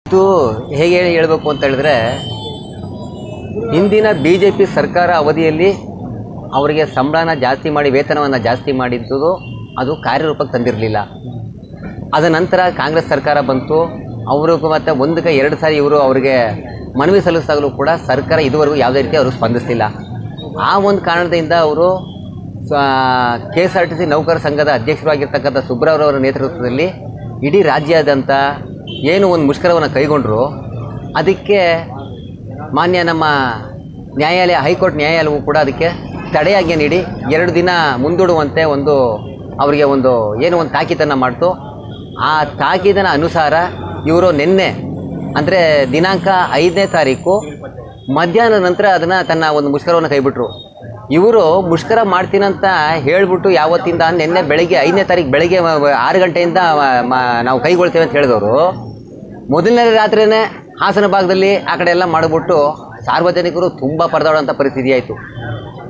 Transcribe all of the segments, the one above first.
ಇದು ಹೇಗೆ ಹೇಳಬೇಕು ಅಂತ ಹೇಳಿದ್ರೆ, ಹಿಂದಿನ BJP ಸರ್ಕಾರ ಅವಧಿಯಲ್ಲಿ ಅವರಿಗೆ ಸಂಬಳನ ಜಾಸ್ತಿ ಮಾಡಿ ವೇತನವನ್ನು ಜಾಸ್ತಿ ಮಾಡಿದ್ದು ಅದು ಕಾರ್ಯರೂಪಕ್ಕೆ ತಂದಿರಲಿಲ್ಲ. ಅದ ನಂತರ ಕಾಂಗ್ರೆಸ್ ಸರ್ಕಾರ ಬಂತು. ಅವ್ರಿಗೂ ಮತ್ತು ಒಂದಕ್ಕೆ 2 ಸಾರಿ ಇವರು ಅವರಿಗೆ ಮನವಿ ಸಲ್ಲಿಸಿದಾಗಲೂ ಕೂಡ ಸರ್ಕಾರ ಇದುವರೆಗೂ ಯಾವುದೇ ರೀತಿ ಅವರು ಸ್ಪಂದಿಸ್ತಿಲ್ಲ. ಆ ಒಂದು ಕಾರಣದಿಂದ ಅವರು KSRTC ನೌಕರ ಸಂಘದ ಅಧ್ಯಕ್ಷರಾಗಿರ್ತಕ್ಕಂಥ ಸುಬ್ರಾವ್ರವರ ನೇತೃತ್ವದಲ್ಲಿ ಇಡೀ ರಾಜ್ಯಾದ್ಯಂತ ಏನು ಒಂದು ಮುಷ್ಕರವನ್ನು ಕೈಗೊಂಡರು. ಅದಕ್ಕೆ ಮಾನ್ಯ ನಮ್ಮ ನ್ಯಾಯಾಲಯ, ಹೈಕೋರ್ಟ್ ನ್ಯಾಯಾಲಯವು ಕೂಡ ಅದಕ್ಕೆ ತಡೆಯಾಜ್ಞೆ ನೀಡಿ 2 ದಿನ ಮುಂದೂಡುವಂತೆ ಅವರಿಗೆ ಒಂದು ತಾಕೀತನ್ನು ಮಾಡ್ತು. ಆ ತಾಕೀತಿನ ಅನುಸಾರ ಇವರು ನಿನ್ನೆ ಅಂದರೆ ದಿನಾಂಕ 5ನೇ ತಾರೀಕು ಮಧ್ಯಾಹ್ನದ ನಂತರ ಅದನ್ನು ತನ್ನ ಒಂದು ಮುಷ್ಕರವನ್ನು ಕೈಬಿಟ್ರು. ಇವರು ಮುಷ್ಕರ ಮಾಡ್ತೀನಂತ ಹೇಳಿಬಿಟ್ಟು ಯಾವತ್ತಿಂದ ನಿನ್ನೆ ಬೆಳಗ್ಗೆ 5ನೇ ತಾರೀಕು ಬೆಳಗ್ಗೆ 6 ಗಂಟೆಯಿಂದ ನಾವು ಕೈಗೊಳ್ತೇವೆ ಅಂತ ಹೇಳಿದವರು ಮೊದಲನೇ ರಾತ್ರಿಯೇ ಹಾಸನ ಭಾಗದಲ್ಲಿ ಆ ಕಡೆ ಎಲ್ಲ ಮಾಡಿಬಿಟ್ಟು ಸಾರ್ವಜನಿಕರು ತುಂಬ ಪರದಾಡುವಂಥ ಪರಿಸ್ಥಿತಿ ಆಯಿತು.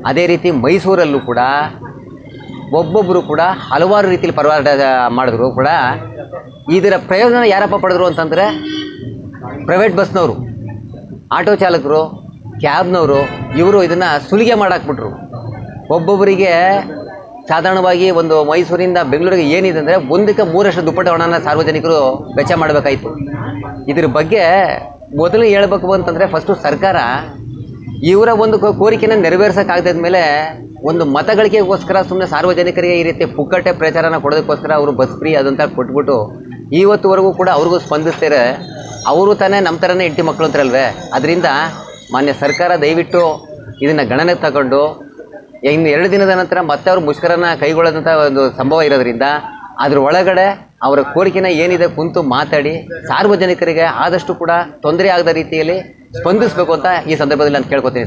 ಅದೇ ರೀತಿ ಮೈಸೂರಲ್ಲೂ ಕೂಡ ಒಬ್ಬೊಬ್ಬರು ಕೂಡ ಹಲವಾರು ರೀತಿಯಲ್ಲಿ ಪರದಾಟ ಮಾಡಿದ್ರು ಕೂಡ. ಇದರ ಪ್ರಯೋಜನ ಯಾರಪ್ಪ ಪಡೆದ್ರು ಅಂತಂದರೆ ಪ್ರೈವೇಟ್ ಬಸ್ನವರು, ಆಟೋ ಚಾಲಕರು, ಕ್ಯಾಬ್ನವರು, ಇವರು ಇದನ್ನು ಸುಲಿಗೆ ಮಾಡಾಕ್ಬಿಟ್ರು. ಒಬ್ಬೊಬ್ಬರಿಗೆ ಸಾಧಾರಣವಾಗಿ ಒಂದು ಮೈಸೂರಿಂದ ಬೆಂಗಳೂರಿಗೆ ಏನಿದೆ ಅಂದರೆ 1ಕ್ಕೆ 3 ದುಪ್ಪಟ್ಟು ಹಣನ ಸಾರ್ವಜನಿಕರು ವೆಚ್ಚ ಮಾಡಬೇಕಾಯಿತು. ಇದ್ರ ಬಗ್ಗೆ ಮೊದಲು ಹೇಳಬೇಕು ಅಂತಂದರೆ ಫಸ್ಟು ಸರ್ಕಾರ ಇವರ ಒಂದು ಕೋರಿಕೆನ ನೆರವೇರಿಸೋಕ್ಕಾಗದ ಮೇಲೆ ಒಂದು ಮತಗಳಿಕೆಗೋಸ್ಕರ ಸುಮ್ಮನೆ ಸಾರ್ವಜನಿಕರಿಗೆ ಈ ರೀತಿ ಪುಕ್ಕಟ್ಟೆ ಪ್ರಚಾರನ ಕೊಡೋದಕ್ಕೋಸ್ಕರ ಅವರು ಬಸ್ ಫ್ರೀ ಅದಂತ ಕೊಟ್ಬಿಟ್ಟು ಇವತ್ತುವರೆಗೂ ಕೂಡ ಅವ್ರಿಗೂ ಸ್ಪಂದಿಸ್ತಾರೆ. ಅವರು ತಾನೇ ನಮ್ಮ ಥರನೇ ಇಂಟಿ ಮಕ್ಕಳು ಅಂತಾರಲ್ವೇ. ಅದರಿಂದ ಮಾನ್ಯ ಸರ್ಕಾರ ದಯವಿಟ್ಟು ಇದನ್ನು ಗಣನೆಗೆ ತಗೊಂಡು ಇನ್ನು 2 ದಿನದ ನಂತರ ಮತ್ತೆ ಅವರು ಮುಷ್ಕರನ ಕೈಗೊಳ್ಳೋದಂಥ ಒಂದು ಸಂಭವ ಇರೋದ್ರಿಂದ ಅದ್ರ ಒಳಗಡೆ ಅವರ ಕೋರಿಕೆನ ಏನಿದೆ ಕುಂತು ಮಾತಾಡಿ ಸಾರ್ವಜನಿಕರಿಗೆ ಆದಷ್ಟು ಕೂಡ ತೊಂದರೆ ಆಗದ ರೀತಿಯಲ್ಲಿ ಸ್ಪಂದಿಸಬೇಕು ಅಂತ ಈ ಸಂದರ್ಭದಲ್ಲಿ ನಾನು ಕೇಳ್ಕೊತೀನಿ ಸರ್.